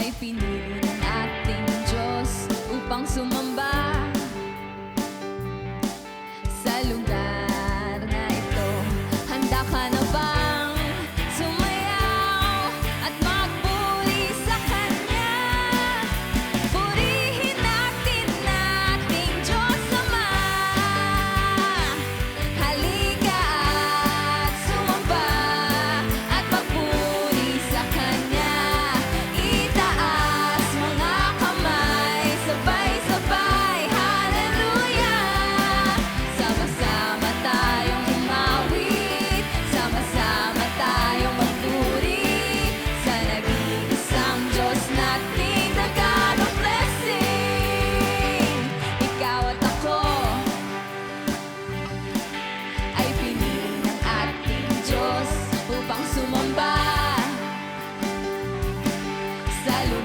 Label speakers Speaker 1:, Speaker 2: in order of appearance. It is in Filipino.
Speaker 1: ay pinili ng ating Diyos upang sumamba sa lugar na ito. Handa ka na bang sumayaw at magpuri sa Kanya? Purihin natin ating Diyos Ama. Halika at sumamba at magpuri sa Kanya. Itaas mga kamay, sabay-sabay, hallelujah! Sama-sama tayong umawit, sama-sama tayong magpuri sa nag-iisang Diyos nating the God of blessing. Ikaw at ako ay pinili ng ating Diyos upang sumamba sa lugar